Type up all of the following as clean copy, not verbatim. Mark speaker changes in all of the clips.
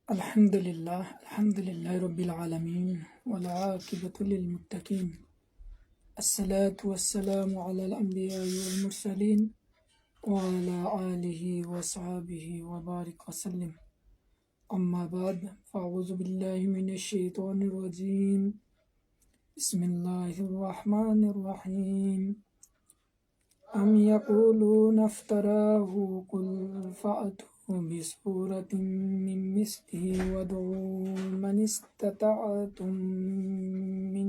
Speaker 1: الحمد لله رب العالمين والعاقبة للمتقين. الصلاة والسلام على الأنبياء والمرسلين وعلى آله وصحبه وبارك وسلم. أما بعد فأعوذ بالله من الشيطان الرجيم. بسم الله الرحمن الرحيم. أم يقولون افتراه قل فأتوا بسورة من مثله وادعوا من استطعتم من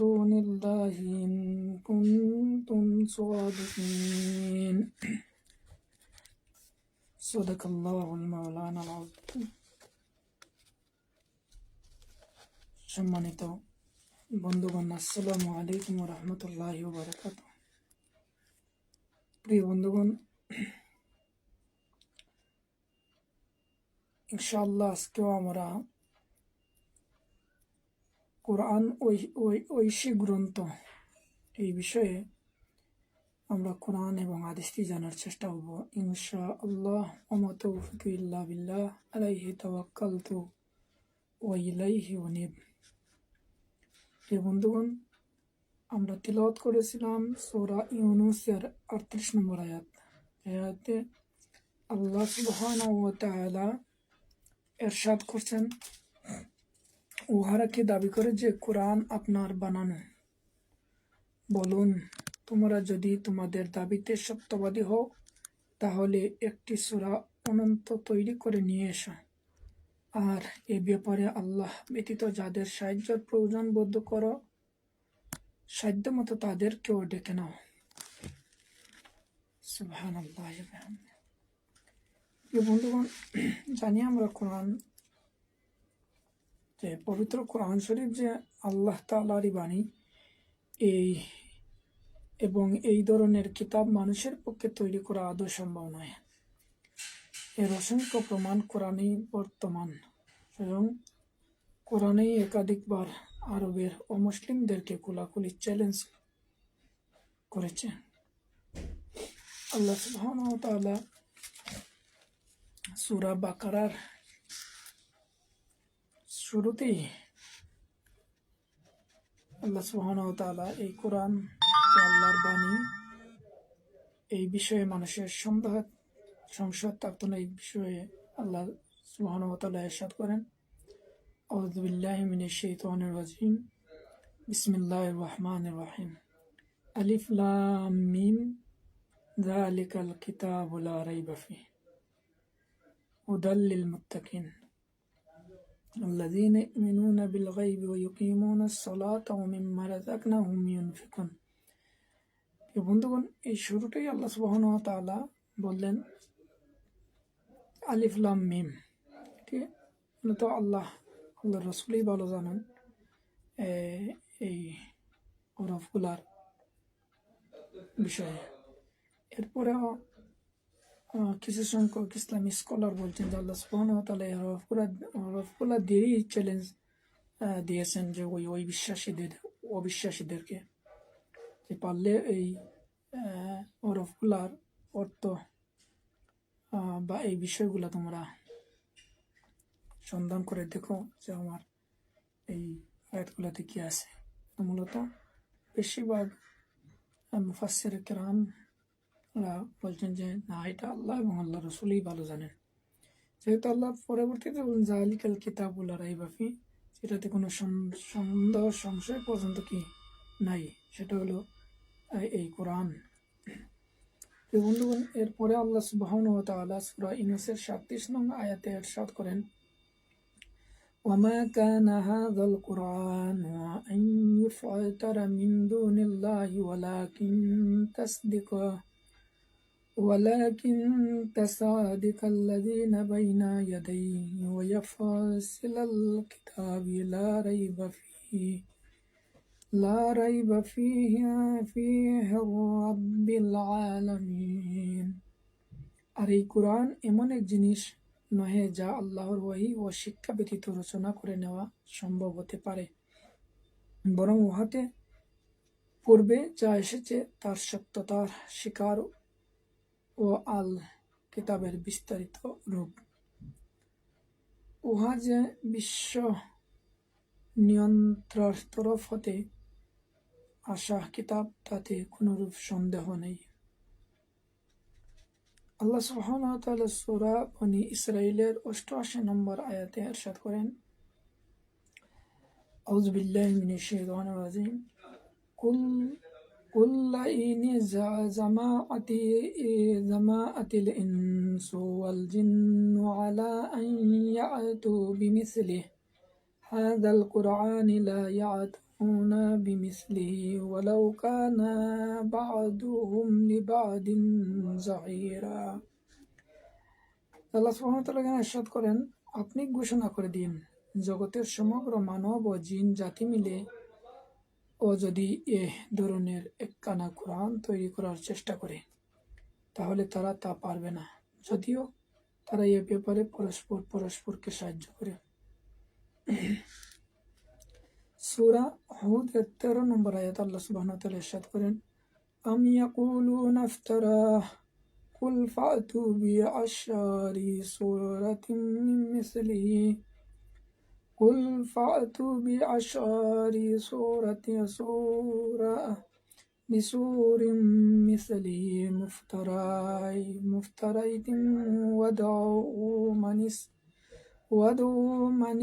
Speaker 1: دون الله إن كنتم صادقين. صدق الله المولانا العظيم. সম্মানিত বন্ধুগণ, আসসালামু আলাইকুম ওয়া রাহমাতুল্লাহি ওয়া বারাকাতুহু। প্রিয় বন্ধুগণ, ইনশাআল্লাহ আজকেও আমরা কোরআন ঐশী গ্রন্থ এই বিষয়ে আমরা কোরআন এবং হাদিসটি জানার চেষ্টা করব ইনশাআল্লাহ। ওয়া তাওফিকু ইল্লা বিল্লাহ, আলাইহি তাওয়াক্কালতু ওয়া ইলাইহি উনীব। প্রিয় বন্ধুগণ, আমরা তিলাওয়াত করেছিলাম সূরা ইউনূসের 38 নম্বর আয়াত। আয়াতে আল্লাহ সুবহানাহু ওয়া তাআলা ইরশাদ করছেন, উহারা কি দাবি করে যে কোরআন আপনার বানানো? বলুন, তোমরা যদি তোমাদের দাবিতে সত্যবাদী হও তাহলে একটি সূরা অনন্ত তৈরি করে নিয়ে এসো, আর এ ব্যাপারে আল্লাহ ব্যতীত যাদের সাহায্যের প্রয়োজন বোধ করো সাধ্যমতো তাদেরকেও ডেকে নাও। সুবহানাল্লাহ। বন্ধুগণ, জানি আমরা কোরআন যে পবিত্র কোরআন শরীফ যে আল্লাহ তাআলারই বাণী, এবং এই ধরনের কিতাব মানুষের পক্ষে তৈরি করা আদৌ সম্ভব নয়। এর অসংখ্য প্রমাণ কোরআনেই বর্তমান। স্বয়ং কোরআনেই একাধিকবার আরবের অমুসলিমদেরকে খোলাখুলি চ্যালেঞ্জ করেছে। আল্লাহ সুবহানাহু ওয়া তাআলা সূরা বাকারার শুরুতেই আল্লাহ সুবহানাহু ওয়া তাআলা এই কোরআন আল্লাহর বাণী এই বিষয়ে মানুষের সংশয় থাকতো না। এই বিষয়ে আল্লাহ সুবহানাহু ওয়া তাআলা ইরশাদ করেন, আউযু বিল্লাহি মিনাশ শাইতানির রাজিম, বিসমিল্লাহির রহমানির রহিম, আলিফ লাম মিম, যালিকাল কিতাবু লা রাইবা ফীহি, হুদাল লিল মুত্তাকিন, الذين يؤمنون بالغيب ويقيمون الصلاة ومما رزقناهم ينفقون। বন্ধুগণ, এই শুরুটাই আল্লাহ সুবহানাহু ওয়া তাআলা বললেন আলিফ লাম মিম। ঠিক তো আল্লাহ রাসূলই ভালো জানেন এই হরফগুলার বিষয়ে। এরপরেও কিছু সংখ্যক ইসলামী স্কলার বলছেন যে আল্লাহ সুবহানাহু ওয়া তাআলা এই হরফগুলা দিয়েই চ্যালেঞ্জ দিয়েছেন যে ওই অবিশ্বাসীদেরকে যে পারলে এই হরফগুলার অর্থ বা এই বিষয়গুলো তোমরা সন্ধান করে দেখো যে আমার এই আয়াতগুলোতে কি আছে। মূলত বেশিরভাগ মুফাসসির কিরাম বলছেন যে না, এটা আল্লাহ এবং আল্লাহ রাসূলই ভালো জানেন। যেহেতু আল্লাহ পরবর্তীতে বলেন যালিকাল কিতাবু লা রাইবা ফীহি, সেটাতে কোনো সন্দেহ সংশয় পর্যন্ত কি নাই, সেটা হলো এই কোরআন। বন্ধুগণ, এরপরে আল্লাহ সুবহানাহু ওয়া তাআলা সূরা ইউনূসের 37 নং আয়াতে ইরশাদ করেন, ওয়ামা কানা হাযাল কুরআন আন ইউফতারা মিন দুনিল্লাহি ولكن تصادق الذين بين يديه ويفصل الكتاب لا ريب فيه رب العالمين। আর এই কোরআন এমন এক জিনিস নহে যা আল্লাহর ওহী ও শিক্ষা ব্যতীত রচনা করে নেওয়া সম্ভব হতে পারে, বরং উহাতে পূর্বে যা এসেছে তার সত্যতার স্বীকার ও আল কিতাবের বিস্তারিত রূপ। উহা যে বিশ্ব নিয়ন্ত্রণের তরফ হতে আসা কিতাব, তাতে কোনরূপ সন্দেহ নেই। আল্লাহ সুবহানাহু ওয়া তাআলা সূরা বনী ইসরাঈলের 88 নম্বর আয়াতে ইরশাদ করেন, আউযু বিল্লাহি মিনাশ শাইতানির রাজিম, কুল লাইন জামাআতিল ইনসু ওয়াল জিন্নু আলা আন ইয়াতু বিমিসলিহি হাযাল কুরআনি লা ইয়াতুনা বিমিসলিহি ওয়ালাউ কানা বা'দুহুম লিবা'দিন যাহিরা। আল্লাহ সুবহানাহু ওয়া তাআলা ইরশাদ করেন, আপনি ঘোষণা করে দিন, জগতের সমগ্র মানব ও জিন জাতি মিলে ও যদি এ ধরনের একখানা কোরআন তৈরি করার চেষ্টা করে, তাহলে তারা তা পারবে না, যদিও তারা এ ব্যাপারে পরস্পরকে সাহায্য করে। সূরা হুদের 13 নম্বর আয়াত আল্লাহ সুবহানাহু ওয়া তাআলা ইরশাদ করেন, আম ইয়াকুলুনা ইফতারাহ কুল ফাতু বিআশারি সূরাতিন মিন মিসলিহি قل فأتوا بعشر بسور مثله مفتريت وادعوا من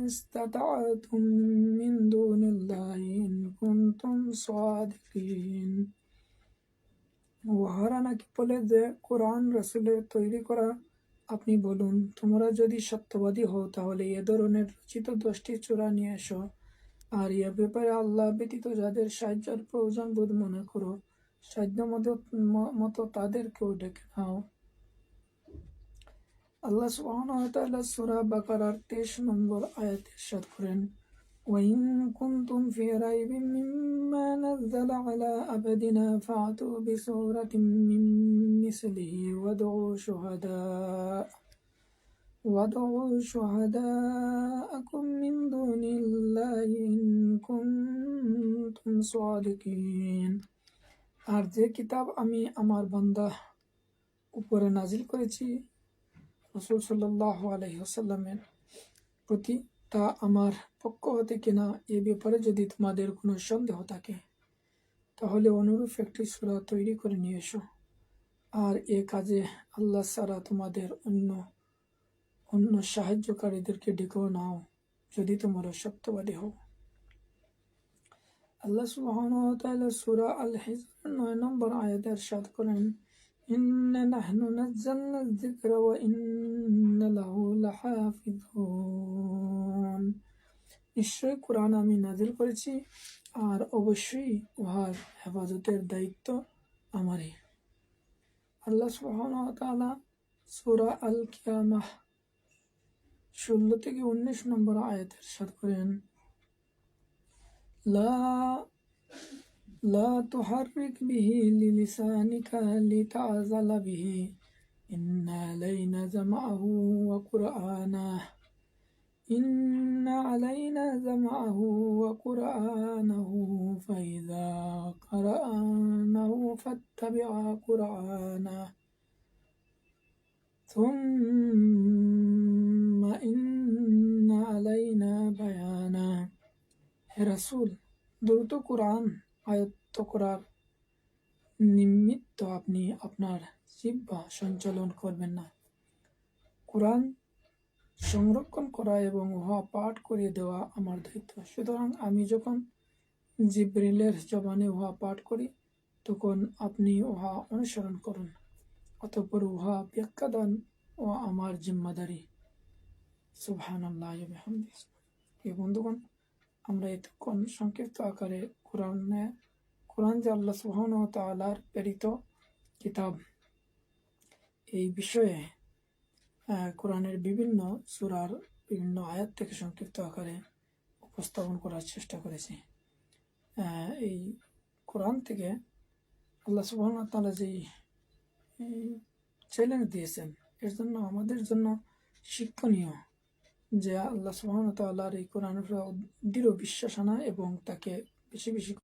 Speaker 1: استطعتم من دون الله إن كنتم صادقين। উহারা নাকি বলে যে, কোরআন রাসূলের তৈরি করা। আপনি বলুন, তোমরা যদি সত্যবাদী হও তাহলে এ ধরনের রচিত 10টি সূরা নিয়ে এসো, আর এ ব্যাপারে আল্লাহ ব্যতীত যাদের সাহায্যের প্রয়োজন বোধ মনে করো, সাধ্য মতো তাদেরকেও ডেকে নাও। আল্লাহ সুবহানাহু ওয়া তাআলা সূরা বাকারার 23 নম্বর আয়াতে ইরশাদ করেন, وإن كنتم في ريب مما نزل على عبدنا فأتوا بسورة من مثله وادعوا شهداءكم من دون الله إن كنتم صادقين। আর যে কিতাব আমি আমার বান্দা উপরে নাজিল করেছি রাসূল সাল্লাল্লাহু আলাইহি ওয়াসাল্লামের প্রতি, তা আমার পক্ষ হতে কিনা, এ ব্যাপারে যদি তোমাদের কোনো সন্দেহ থাকে, তাহলে অনুরূপ একটি সূরা তৈরি করে নিয়ে এসো, আর এ কাজে আল্লাহ ছাড়া তোমাদের অন্য সাহায্যকারীদেরকে ডেকেও নাও, যদি তোমরা সত্যবাদী হও। আল্লাহ সুবহানাহু ওয়া তাআলা সূরা আল হিজর 9 নম্বর আয়াতে ইরশাদ করেন, ইন্না নাহনু নাযালনা যিকরা ওয়া ইন্না লাহু লাহাফিজুন। নিশ্চয়ই কোরআন আমি নাজিল করেছি, আর অবশ্যই উহার হেফাজতের দায়িত্ব আমারই। আল্লাহ সুবহানাহু ওয়া তাআলা সূরা আল কিয়ামাহ 16 থেকে 19 নম্বর আয়াতে ইরশাদ করেন, লা তুহাররিক বিহি লিসানিকা লিতাযালা বিহি ইন্না আলাইনা জামআহু ওয়া কুরআনাহু ফাইযা কারানাহু ফাত্তাবি' কুরআনাহু সুম্মা ইন্না আলাইনা বায়ানা। হে রাসূল, দ্রুত কোরআন আয়ত্ত করার নিমিত্ত আপনি আপনার জিহ্বা সঞ্চালন করবেন না। কোরআন সংরক্ষণ করা এবং উহা পাঠ করিয়ে দেওয়া আমার দায়িত্ব। সুতরাং আমি যখন জিবরিলের জবানে উহা পাঠ করি, তখন আপনি উহা অনুসরণ করুন, অতঃপর উহা ব্যাখ্যা দান ও আমার জিম্মাদারি। সুবহানাল্লাহ ওয়া বিহামদিহি। এই বন্ধুগণ, আমরা এতক্ষণ সংক্ষিপ্ত আকারে কোরআন যে আল্লাহ সুবহানাহু ওয়া তাআলার প্রেরিত কিতাব, এই বিষয়ে কোরআনের বিভিন্ন সূরার বিভিন্ন আয়াত থেকে সংক্ষিপ্ত আকারে উপস্থাপন করার চেষ্টা করেছি। এই কোরআন থেকে আল্লাহ সুবহানাহু ওয়া তাআলা যেই চ্যালেঞ্জ দিয়েছেন, এর জন্য আমাদের জন্য শিক্ষণীয় যে আল্লাহ সুবহানাহু ওয়া তাআলার এই কোরআনের দৃঢ় বিশ্বাস আনা এবং তাকে বেশি বেশি